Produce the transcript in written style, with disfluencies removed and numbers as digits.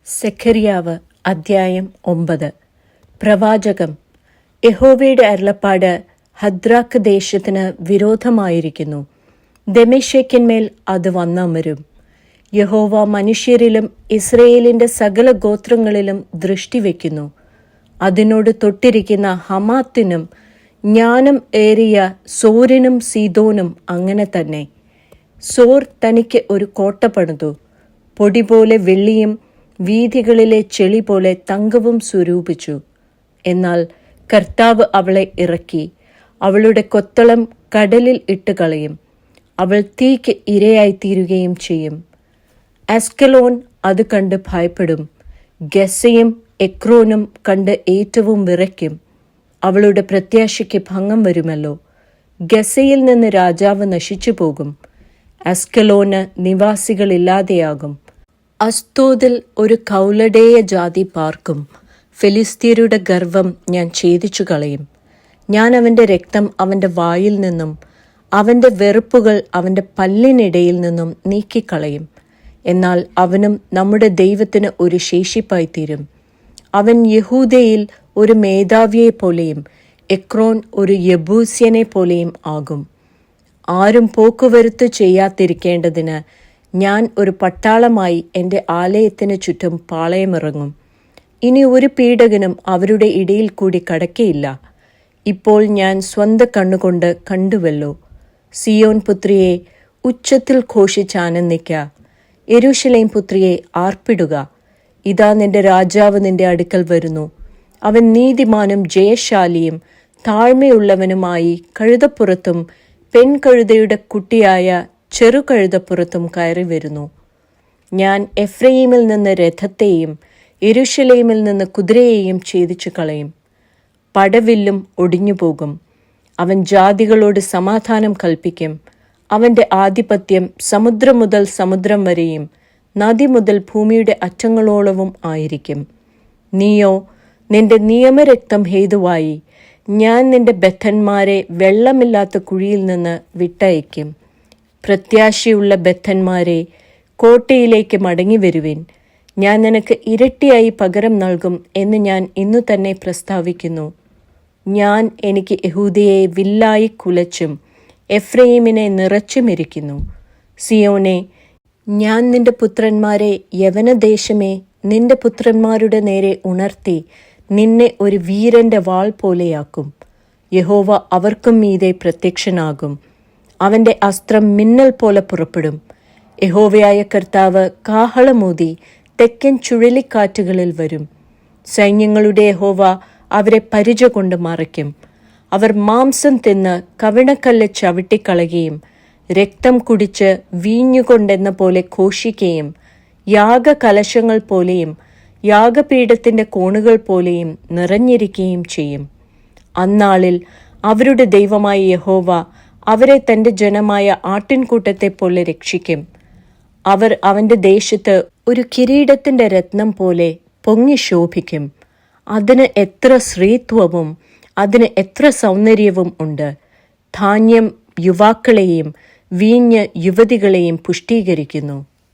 സെഖര്യാവ് അദ്ധ്യായം 9. പ്രവാചകം. യഹോവയുടെ അരുളപ്പാട് ഹദ്രാക്ക് ദേശത്തിന് വിരോധമായിരിക്കുന്നു. ദെമേശെക്കിന്മേൽ അത് വന്നമരും. യഹോവ മനുഷ്യരിലും ഇസ്രയേലിന്റെ സകല ഗോത്രങ്ങളിലും ദൃഷ്ടിവെക്കുന്നു. അതിനോട് തൊട്ടിരിക്കുന്ന ഹമാത്തിനും ജ്ഞാനം ഏറിയ സോരിനും സീദോനും അങ്ങനെ തന്നെ. സോർ തനിക്ക് ഒരു കോട്ട പണിതു. പൊടി പോലെ വെള്ളിയും വീഥികളിലെ ചെളി പോലെ തങ്കവും സ്വരൂപിച്ചു. എന്നാൽ കർത്താവ് അവളെ ഇറക്കി, അവളുടെ കൊത്തളം കടലിൽ ഇട്ടുകളയും. അവൾ തീക്ക് ഇരയായിത്തീരുകയും ചെയ്യും. അസ്കലോൻ അത് കണ്ട് ഭയപ്പെടും. ഗസയും എക്രോനും കണ്ട് ഏറ്റവും വിറയ്ക്കും. അവളുടെ പ്രത്യാശയ്ക്ക് ഭംഗം വരുമല്ലോ. ഗസയിൽ നിന്ന് രാജാവ് നശിച്ചു പോകും. അസ്കലോന് നിവാസികളില്ലാതെയാകും. അസ്തോദിൽ ഒരു കൗലഡേയ ജാതി പാർക്കും. ഫെലിസ്ത്യരുടെ ഗർവം ഞാൻ ഛേദിച്ചു കളയും. ഞാൻ അവൻ്റെ രക്തം അവൻ്റെ വായിൽ നിന്നും അവൻ്റെ വെറുപ്പുകൾ അവൻ്റെ പല്ലിനിടയിൽ നിന്നും നീക്കിക്കളയും. എന്നാൽ അവനും നമ്മുടെ ദൈവത്തിന് ഒരു ശേഷിപ്പായിത്തീരും. അവൻ യഹൂദയിൽ ഒരു മേധാവിയെപ്പോലെയും എക്രോൻ ഒരു യെബൂസ്യനെ പോലെയും ആകും. ആരും പോക്കുവരുത്ത് ചെയ്യാതിരിക്കേണ്ടതിന് ഞാൻ ഒരു പട്ടാളമായി എൻ്റെ ആലയത്തിന് ചുറ്റും പാളയമിറങ്ങും. ഇനി ഒരു പീഡകനും അവരുടെ ഇടയിൽ കൂടി കടക്കയില്ല. ഇപ്പോൾ ഞാൻ സ്വന്തം കണ്ണുകൊണ്ട് കണ്ടുവല്ലോ. സിയോൻ പുത്രിയെ ഉച്ചത്തിൽ ഘോഷിച്ചാനന്ദിക്ക. യെരൂശലേം പുത്രിയെ ആർപ്പിടുക. ഇതാ നിന്റെ രാജാവ് നിന്റെ അടുക്കൽ വരുന്നു. അവൻ നീതിമാനും ജയശാലിയും താഴ്മയുള്ളവനുമായി കഴുതപ്പുറത്തും പെൺകഴുതയുടെ കുട്ടിയായ ചെറുകഴുതപ്പുറത്തും കയറി വരുന്നു. ഞാൻ എഫ്രയീമിൽ നിന്ന് രഥത്തെയും യെരൂശലേമിൽ നിന്ന് കുതിരയെയും ഛേദിച്ചു കളയും. പടവില്ലും ഒടിഞ്ഞുപോകും. അവൻ ജാതികളോട് സമാധാനം കൽപ്പിക്കും. അവൻ്റെ ആധിപത്യം സമുദ്രം മുതൽ സമുദ്രം വരെയും നദി മുതൽ ഭൂമിയുടെ അറ്റങ്ങളോളവും ആയിരിക്കും. നീയോ നിന്റെ നിയമരക്തം ഹേതുവായി ഞാൻ നിന്റെ ബദ്ധന്മാരെ വെള്ളമില്ലാത്ത കുഴിയിൽ നിന്ന് വിട്ടയക്കും. പ്രത്യാശയുള്ള ബദ്ധന്മാരെ, കോട്ടയിലേക്ക് മടങ്ങി വരുവിൻ. ഞാൻ നിനക്ക് ഇരട്ടിയായി പകരം നൽകും എന്ന് ഞാൻ ഇന്നു തന്നെ പ്രസ്താവിക്കുന്നു. ഞാൻ എനിക്ക് യഹൂദയെ വില്ലായി കുലച്ചും എഫ്രയീമിനെ നിറച്ചുമിരിക്കുന്നു. സിയോനെ, ഞാൻ നിന്റെ പുത്രന്മാരെ യവനദേശമേ നിന്റെ പുത്രന്മാരുടെ നേരെ ഉണർത്തി നിന്നെ ഒരു വീരന്റെ വാൾ പോലെയാക്കും. യഹോവ അവർക്കും മീതെ പ്രത്യക്ഷനാകും. അവൻ്റെ അസ്ത്രം മിന്നൽ പോലെ പുറപ്പെടും. യഹോവയായ കർത്താവ് കാഹളമൂതി തെക്കൻ ചുഴലിക്കാറ്റുകളിൽ വരും. സൈന്യങ്ങളുടെ യഹോവ അവരെ പരിച കൊണ്ട് മറയ്ക്കും. അവർ മാംസം തിന്ന് കവിണക്കല്ല് ചവിട്ടിക്കളയുകയും രക്തം കുടിച്ച് വീഞ്ഞുകൊണ്ടെന്ന പോലെ ഘോഷിക്കുകയും യാഗകലശങ്ങൾ പോലെയും യാഗപീഠത്തിൻ്റെ കോണുകൾ പോലെയും നിറഞ്ഞിരിക്കുകയും ചെയ്യും. അന്നാളിൽ അവരുടെ ദൈവമായ യഹോവ അവരെ തൻ്റെ ജനമായ ആട്ടിൻകൂട്ടത്തെ പോലെ രക്ഷിക്കും. അവർ അവൻ്റെ ദേശത്ത് ഒരു കിരീടത്തിൻ്റെ രത്നം പോലെ പൊങ്ങി ശോഭിക്കും. അതിന് എത്ര സ്ത്രീത്വവും അതിന് എത്ര സൗന്ദര്യവും ഉണ്ട്. ധാന്യം യുവാക്കളെയും വീഞ്ഞ് യുവതികളെയും പുഷ്ടീകരിക്കുന്നു.